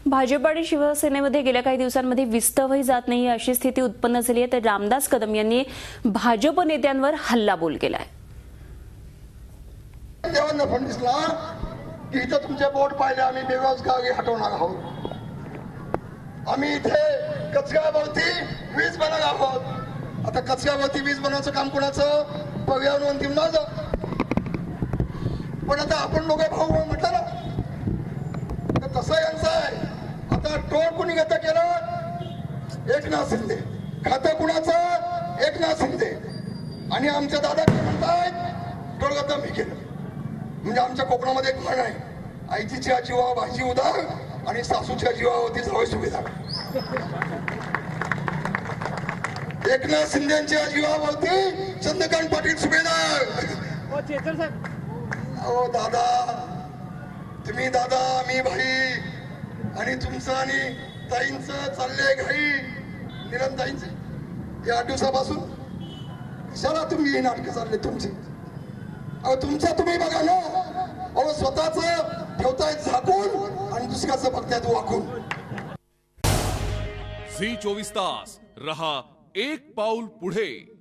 भाजप आणि शिवसेनेमध्ये गेल्या काही दिवसांमध्ये विस्तवही जात नाही अशी स्थिती उत्पन्न झाली आहे। तर रामदास कदम यांनी भाजप नेत्यांवर हल्लाबोल केलाय। देवेंद्र फडणवीसला की इथं तुमचे बोर्ड पाहिले आम्ही बेरोजगारी हटवणार आहोत, आम्ही इथे कचऱ्यावरती वीज बनवणार आहोत। आता कचऱ्यावरती वीज बनवायचं काम कोणाचं? पर्यावरण अंतिम माझं। पण आता आपण दोघे भाऊ म्हटलं ना, तर तसं यांचं आहे। आता टोळ कुणी घेतं केलं? एकनाथ शिंदे। खातं कुणाचं? एकनाथ शिंदे। आणि आमच्या दादा काय म्हणतायत? टोळगतं मी केलं। म्हणजे आमच्या कोकणामध्ये एक म्हण आहे, आईच्या जीवा भाजी उदार आणि सासूच्या जीवावरती जावई सुभेदार। एकनाथ शिंदेच्या जीवावरती चंद्रकांत पाटील सुभेदार। अहो दादा, तुम्ही दादा, मी भाई, आणि तुमचं आणि ताईंचं चाललंय घाई, निरंताईंचं या 8 दिवसापासून। कशाला तुम्ही ही नाटकं चालले तुमची? अहो तुमचं तुम्ही बघा ना। अहो स्वतःच ठेवताय झाकून आणि दुसऱ्याचं बघतायत वाकून। झी 24 तास रहा एक पाऊल पुढे।